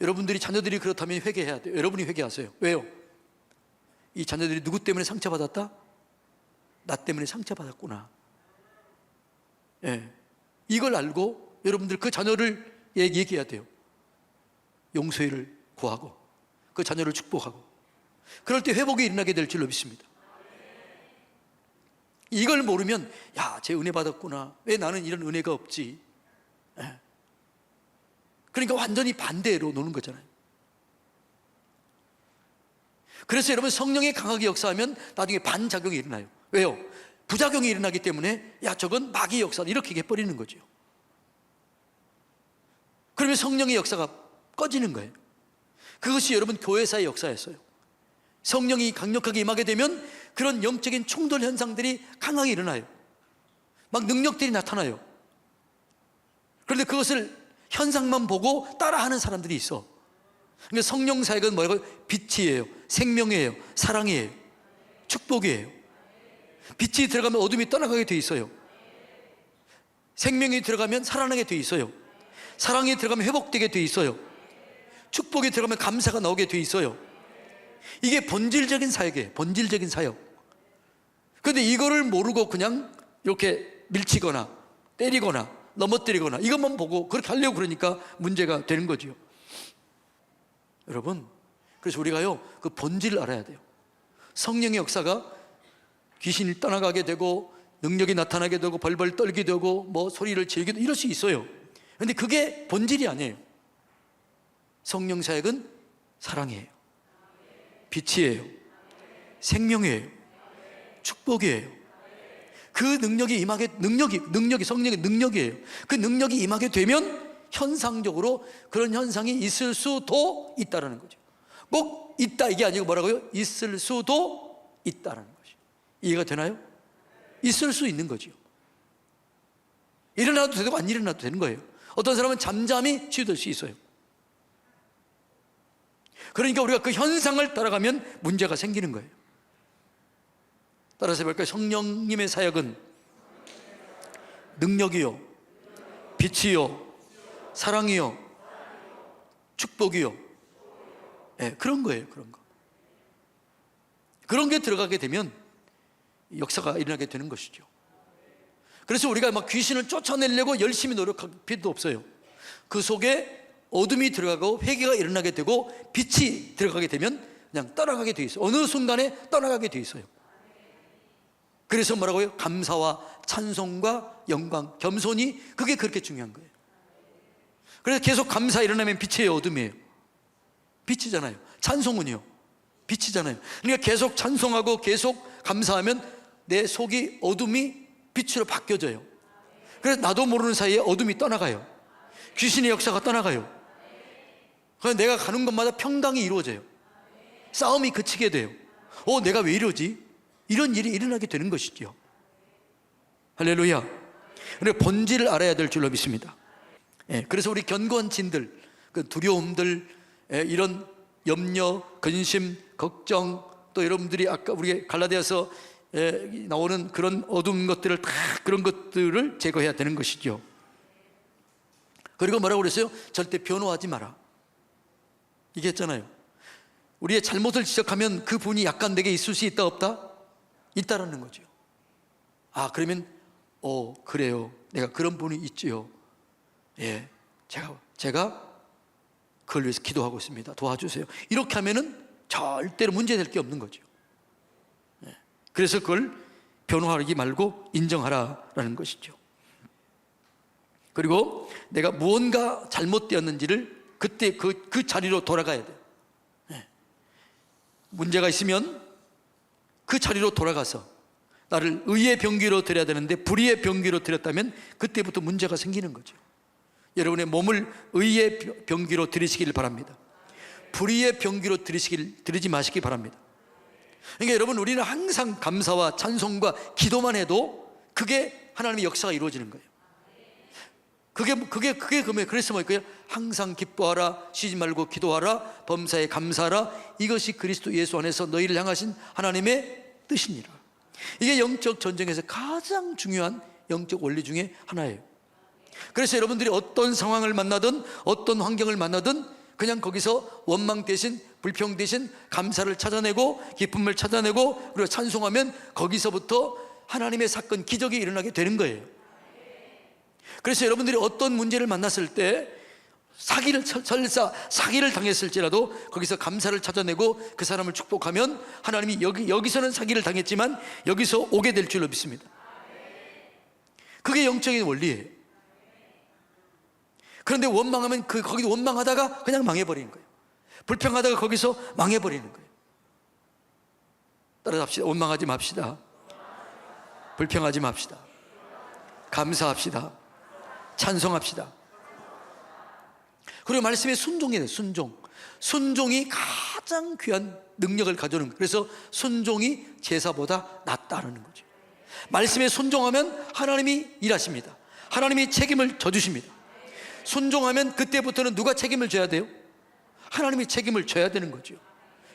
여러분들이, 자녀들이 그렇다면 회개해야 돼요. 여러분이 회개하세요. 왜요? 이 자녀들이 누구 때문에 상처받았다? 나 때문에 상처받았구나. 예. 이걸 알고 여러분들 그 자녀를 얘기해야 돼요. 용서를 구하고 그 자녀를 축복하고, 그럴 때 회복이 일어나게 될 줄로 믿습니다. 이걸 모르면, 야, 쟤 은혜 받았구나, 왜 나는 이런 은혜가 없지? 예. 그러니까 완전히 반대로 노는 거잖아요. 그래서 여러분, 성령이 강하게 역사하면 나중에 반작용이 일어나요. 왜요? 부작용이 일어나기 때문에, 야, 저건 마귀의 역사다, 이렇게 해버리는 거죠. 그러면 성령의 역사가 꺼지는 거예요. 그것이 여러분 교회사의 역사였어요. 성령이 강력하게 임하게 되면 그런 영적인 충돌 현상들이 강하게 일어나요. 막 능력들이 나타나요. 그런데 그것을 현상만 보고 따라하는 사람들이 있어. 그러니까 성령 사역은 뭐라고요? 빛이에요, 생명이에요, 사랑이에요, 축복이에요. 빛이 들어가면 어둠이 떠나가게 돼 있어요. 생명이 들어가면 살아나게 돼 있어요. 사랑이 들어가면 회복되게 돼 있어요. 축복이 들어가면 감사가 나오게 돼 있어요. 이게 본질적인 사역이에요. 본질적인 사역. 그런데 이거를 모르고 그냥 이렇게 밀치거나 때리거나 넘어뜨리거나 이것만 보고 그렇게 하려고 그러니까 문제가 되는 거죠. 여러분, 그래서 우리가요, 그 본질을 알아야 돼요. 성령의 역사가 귀신이 떠나가게 되고 능력이 나타나게 되고 벌벌 떨게 되고 뭐 소리를 지르게 되고 이럴 수 있어요. 그런데 그게 본질이 아니에요. 성령 사역은 사랑이에요, 빛이에요, 생명이에요, 축복이에요. 그 능력이 임하게, 능력이 성령의 능력이에요. 그 능력이 임하게 되면 현상적으로 그런 현상이 있을 수도 있다라는 거죠. 꼭 있다 이게 아니고 뭐라고요? 있을 수도 있다라는 거죠. 이해가 되나요? 있을 수 있는 거죠. 일어나도 되고 안 일어나도 되는 거예요. 어떤 사람은 잠잠히 치유될 수 있어요. 그러니까 우리가 그 현상을 따라가면 문제가 생기는 거예요. 따라서 볼까요? 성령님의 사역은 능력이요, 빛이요, 사랑이요, 축복이요. 네, 그런 거예요. 그런 거. 그런 게 들어가게 되면 역사가 일어나게 되는 것이죠. 그래서 우리가 막 귀신을 쫓아내려고 열심히 노력할 필요도 없어요. 그 속에 어둠이 들어가고 회개가 일어나게 되고 빛이 들어가게 되면 그냥 떠나가게 돼 있어요. 어느 순간에 떠나가게 돼 있어요. 그래서 뭐라고요? 감사와 찬송과 영광, 겸손이, 그게 그렇게 중요한 거예요. 그래서 계속 감사 일어나면 빛이에요, 어둠이에요? 빛이잖아요. 찬송은요? 빛이잖아요. 그러니까 계속 찬송하고 계속 감사하면 내 속이 어둠이 빛으로 바뀌어져요. 그래서 나도 모르는 사이에 어둠이 떠나가요. 귀신의 역사가 떠나가요. 그래서 내가 가는 곳마다 평강이 이루어져요. 싸움이 그치게 돼요. 내가 왜 이러지? 이런 일이 일어나게 되는 것이죠. 할렐루야. 그리고 본질을 알아야 될 줄로 믿습니다. 그래서 우리 견고한 진들, 그 두려움들, 이런 염려, 근심, 걱정, 또 여러분들이 아까 우리 갈라디아서 나오는 그런 어두운 것들을 다, 그런 것들을 제거해야 되는 것이죠. 그리고 뭐라고 그랬어요? 절대 변호하지 마라, 이게 했잖아요. 우리의 잘못을 지적하면 그 분이 약간 내게 있을 수 있다 없다? 있다라는 거죠. 아, 그러면 그래요, 내가 그런 분이 있지요. 제가 그걸 위해서 기도하고 있습니다, 도와주세요. 이렇게 하면은 절대로 문제될 게 없는 거죠. 그래서 그걸 변호하지 말고 인정하라라는 것이죠. 그리고 내가 무언가 잘못되었는지를 그때 그 자리로 돌아가야 돼요. 문제가 있으면 그 자리로 돌아가서 나를 의의 병기로 드려야 되는데 불의의 병기로 드렸다면 그때부터 문제가 생기는 거죠. 여러분의 몸을 의의 병기로 드리시길 바랍니다. 불의의 병기로 드리지 마시기 바랍니다. 그러니까 여러분, 우리는 항상 감사와 찬송과 기도만 해도 그게 하나님의 역사가 이루어지는 거예요. 그게 그러면 그래서 뭐예요? 항상 기뻐하라, 쉬지 말고 기도하라, 범사에 감사하라, 이것이 그리스도 예수 안에서 너희를 향하신 하나님의 뜻이니라. 이게 영적 전쟁에서 가장 중요한 영적 원리 중에 하나예요. 그래서 여러분들이 어떤 상황을 만나든 어떤 환경을 만나든 그냥 거기서 원망 대신 불평 대신 감사를 찾아내고 기쁨을 찾아내고 그리고 찬송하면 거기서부터 하나님의 사건, 기적이 일어나게 되는 거예요. 그래서 여러분들이 어떤 문제를 만났을 때 설사 사기를 당했을지라도 거기서 감사를 찾아내고 그 사람을 축복하면 하나님이 여기서는 사기를 당했지만 여기서 오게 될 줄로 믿습니다. 그게 영적인 원리예요. 그런데 원망하면 거기도 원망하다가 그냥 망해버리는 거예요. 불평하다가 거기서 망해버리는 거예요. 따라합시다. 원망하지 맙시다. 불평하지 맙시다. 감사합시다. 찬송합시다. 그리고 말씀에 순종이에요. 순종이 가장 귀한 능력을 가져오는 거예요. 그래서 순종이 제사보다 낫다는 거죠. 말씀에 순종하면 하나님이 일하십니다. 하나님이 책임을 져주십니다. 순종하면 그때부터는 누가 책임을 져야 돼요? 하나님이 책임을 져야 되는 거죠.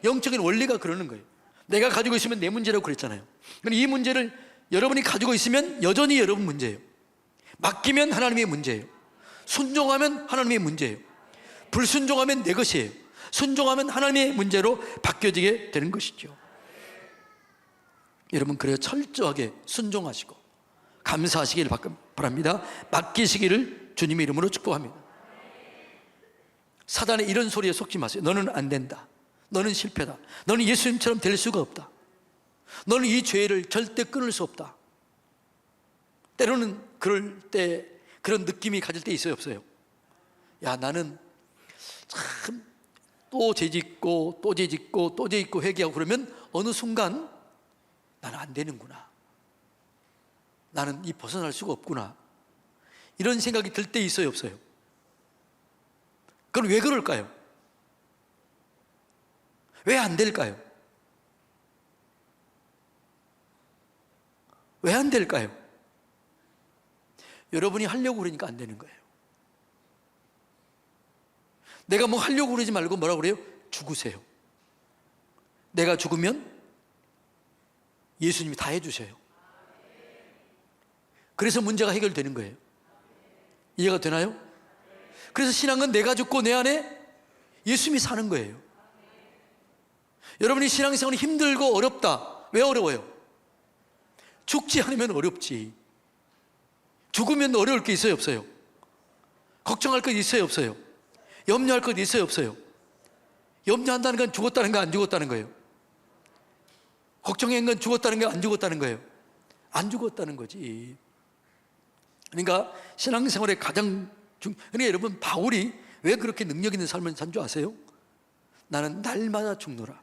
영적인 원리가 그러는 거예요. 내가 가지고 있으면 내 문제라고 그랬잖아요. 그런데 이 문제를 여러분이 가지고 있으면 여전히 여러분 문제예요. 맡기면 하나님의 문제예요. 순종하면 하나님의 문제예요. 불순종하면 내 것이에요. 순종하면 하나님의 문제로 바뀌어지게 되는 것이죠. 여러분, 그래요, 철저하게 순종하시고 감사하시길 바랍니다. 맡기시기를 주님의 이름으로 축복합니다. 사단의 이런 소리에 속지 마세요. 너는 안 된다, 너는 실패다, 너는 예수님처럼 될 수가 없다, 너는 이 죄를 절대 끊을 수 없다. 때로는 그럴 때 그런 느낌이 가질 때 있어요, 없어요? 야, 나는 참 또 죄짓고 또 죄짓고 또 죄짓고 회개하고 그러면 어느 순간 나는 안 되는구나, 나는 이 벗어날 수가 없구나, 이런 생각이 들 때 있어요, 없어요? 그건 왜 그럴까요? 왜 안 될까요? 왜 안 될까요? 여러분이 하려고 그러니까 안 되는 거예요. 내가 뭐 하려고 그러지 말고 뭐라고 그래요? 죽으세요. 내가 죽으면 예수님이 다 해주세요. 그래서 문제가 해결되는 거예요. 이해가 되나요? 그래서 신앙은 내가 죽고 내 안에 예수님이 사는 거예요. 여러분이 신앙생활이 힘들고 어렵다. 왜 어려워요? 죽지 않으면 어렵지. 죽으면 어려울 게 있어요, 없어요? 걱정할 것 있어요, 없어요? 염려할 것 있어요, 없어요? 염려한다는 건 죽었다는 거, 안 죽었다는 거예요? 걱정한 건 죽었다는 거, 안 죽었다는 거예요? 안 죽었다는 거지. 그러니까 신앙생활의 가장 그러니까 여러분, 바울이 왜 그렇게 능력 있는 삶을 산 줄 아세요? 나는 날마다 죽노라.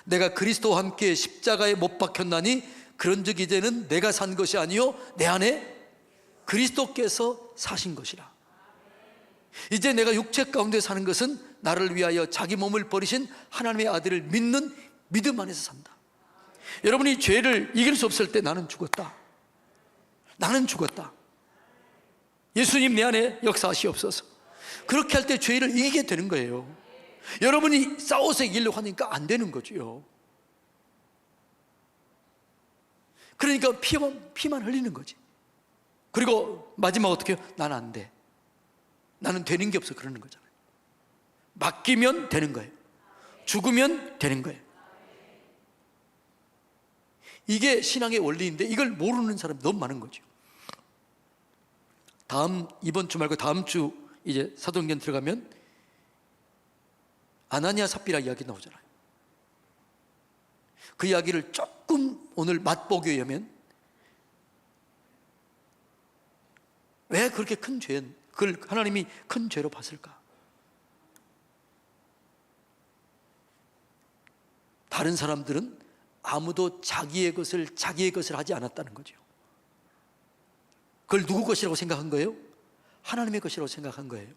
내가 그리스도와 함께 십자가에 못 박혔나니 그런즉 이제는 내가 산 것이 아니요 내 안에 그리스도께서 사신 것이라. 이제 내가 육체 가운데 사는 것은 나를 위하여 자기 몸을 버리신 하나님의 아들을 믿는 믿음 안에서 산다. 여러분이 죄를 이길 수 없을 때 나는 죽었다, 나는 죽었다, 예수님 내 안에 역사하시옵소서. 그렇게 할 때 죄를 이기게 되는 거예요. 여러분이 싸워서 이기려고 하니까 안 되는 거죠. 그러니까 피만 흘리는 거지. 그리고 마지막 어떻게 해요? 나는 안 돼, 나는 되는 게 없어, 그러는 거잖아요. 맡기면 되는 거예요. 죽으면 되는 거예요. 이게 신앙의 원리인데 이걸 모르는 사람이 너무 많은 거죠. 이번 주 말고 다음 주 이제 사도행전 들어가면 아나니아 삽비라 이야기 나오잖아요. 그 이야기를 조금 오늘 맛보기 위하면, 왜 그렇게 큰 그걸 하나님이 큰 죄로 봤을까? 다른 사람들은 아무도 자기의 것을 하지 않았다는 거죠. 그걸 누구 것이라고 생각한 거예요? 하나님의 것이라고 생각한 거예요.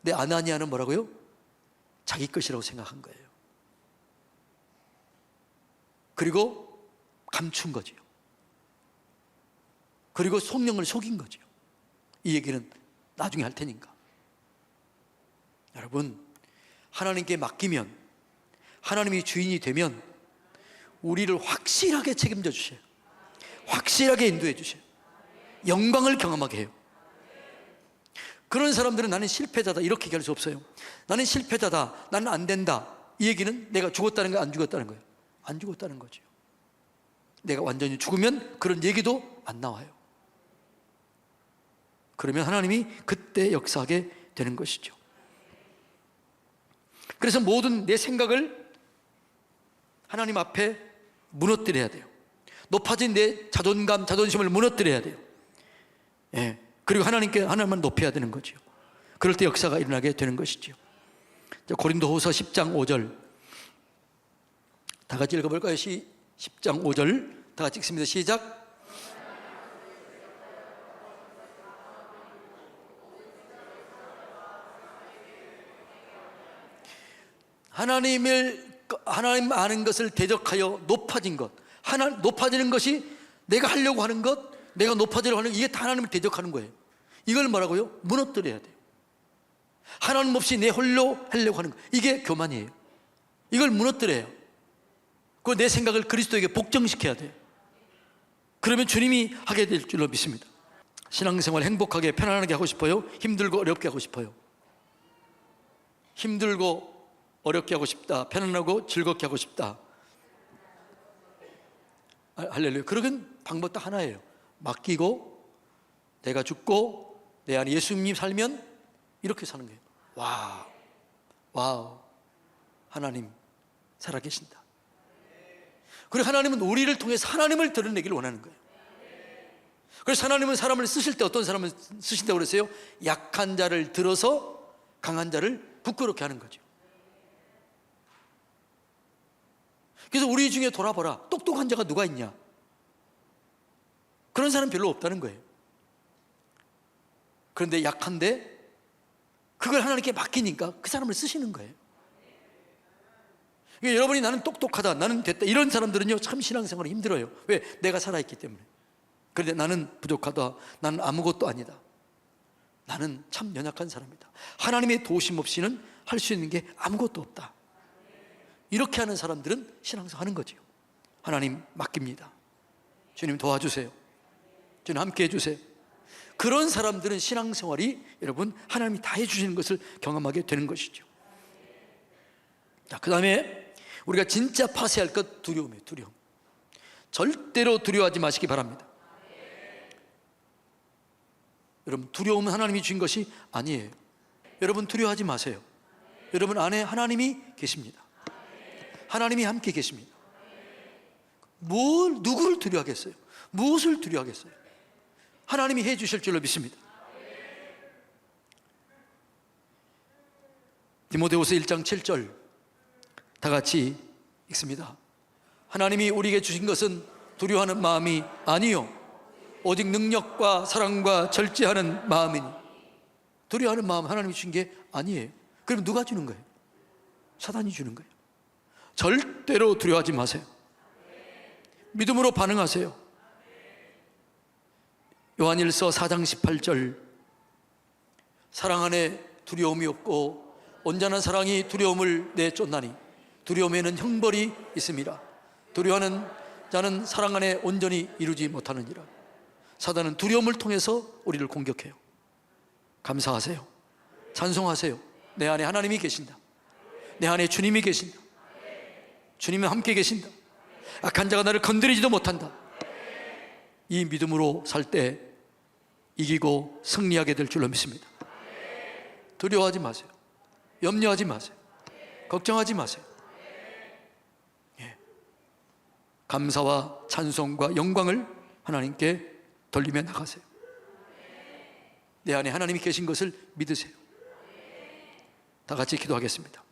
근데 아나니아는 뭐라고요? 자기 것이라고 생각한 거예요. 그리고 감춘 거죠. 그리고 성령을 속인 거죠. 이 얘기는 나중에 할 테니까. 여러분, 하나님께 맡기면, 하나님이 주인이 되면 우리를 확실하게 책임져 주셔요. 확실하게 인도해 주셔요. 영광을 경험하게 해요. 그런 사람들은 나는 실패자다 이렇게 얘기할 수 없어요. 나는 실패자다, 나는 안 된다, 이 얘기는 내가 죽었다는 거야, 안 죽었다는 거예요? 안 죽었다는 거죠. 내가 완전히 죽으면 그런 얘기도 안 나와요. 그러면 하나님이 그때 역사하게 되는 것이죠. 그래서 모든 내 생각을 하나님 앞에 무너뜨려야 돼요. 높아진 내 자존심을 무너뜨려야 돼요. 예. 그리고 하나님만 높여야 되는 거죠. 그럴 때 역사가 일어나게 되는 것이죠. 고린도후서 10장 5절 다 같이 읽어볼까요? 10장 5절 다 같이 읽습니다. 시작. 하나님 아는 것을 대적하여 높아진 것, 높아지는 것이 내가 하려고 하는 것, 내가 높아지려고 하는 것, 이게 다 하나님을 대적하는 거예요. 이걸 뭐라고요? 무너뜨려야 돼요. 하나님 없이 내 홀로 하려고 하는 것, 이게 교만이에요. 이걸 무너뜨려요. 그 내 생각을 그리스도에게 복종시켜야 돼요. 그러면 주님이 하게 될 줄로 믿습니다. 신앙생활 행복하게 편안하게 하고 싶어요? 힘들고 어렵게 하고 싶어요? 힘들고 어렵게 하고 싶다, 편안하고 즐겁게 하고 싶다. 할렐루야. 그러긴 방법 딱 하나예요. 맡기고 내가 죽고 내 안에 예수님 살면 이렇게 사는 거예요. 와우, 하나님 살아계신다. 그리고 하나님은 우리를 통해서 하나님을 드러내기를 원하는 거예요. 그래서 하나님은 사람을 쓰실 때 어떤 사람을 쓰신다고 그랬어요? 약한 자를 들어서 강한 자를 부끄럽게 하는 거죠. 그래서 우리 중에 돌아봐라, 똑똑한 자가 누가 있냐? 그런 사람 별로 없다는 거예요. 그런데 약한데 그걸 하나님께 맡기니까 그 사람을 쓰시는 거예요. 그러니까 여러분이 나는 똑똑하다, 나는 됐다, 이런 사람들은요 참 신앙생활이 힘들어요. 왜? 내가 살아있기 때문에. 그런데 나는 부족하다, 나는 아무것도 아니다, 나는 참 연약한 사람이다, 하나님의 도우심 없이는 할 수 있는 게 아무것도 없다, 이렇게 하는 사람들은 신앙생활 하는 거죠. 하나님 맡깁니다, 주님 도와주세요, 주님 함께 해주세요. 그런 사람들은 신앙생활이 여러분 하나님이 다 해주시는 것을 경험하게 되는 것이죠. 자, 그 다음에 우리가 진짜 파쇄할 것, 두려움이에요. 두려움. 절대로 두려워하지 마시기 바랍니다. 여러분, 두려움은 하나님이 주신 것이 아니에요. 여러분 두려워하지 마세요. 여러분 안에 하나님이 계십니다. 하나님이 함께 계십니다. 누구를 두려워하겠어요? 무엇을 두려워하겠어요? 하나님이 해 주실 줄로 믿습니다. 디모데후서 1장 7절 다 같이 읽습니다. 하나님이 우리에게 주신 것은 두려워하는 마음이 아니요 오직 능력과 사랑과 절제하는 마음이니. 두려워하는 마음 하나님이 주신 게 아니에요. 그럼 누가 주는 거예요? 사단이 주는 거예요. 절대로 두려워하지 마세요. 믿음으로 반응하세요. 요한일서 4장 18절 사랑 안에 두려움이 없고 온전한 사랑이 두려움을 내쫓나니 두려움에는 형벌이 있습니다. 두려워하는 자는 사랑 안에 온전히 이루지 못하느니라. 사단은 두려움을 통해서 우리를 공격해요. 감사하세요. 찬송하세요. 내 안에 하나님이 계신다. 내 안에 주님이 계신다. 주님이 함께 계신다. 악한 자가 나를 건드리지도 못한다. 이 믿음으로 살 때 이기고 승리하게 될 줄로 믿습니다. 두려워하지 마세요. 염려하지 마세요. 걱정하지 마세요. 예. 감사와 찬송과 영광을 하나님께 돌리며 나가세요. 내 안에 하나님이 계신 것을 믿으세요. 다 같이 기도하겠습니다.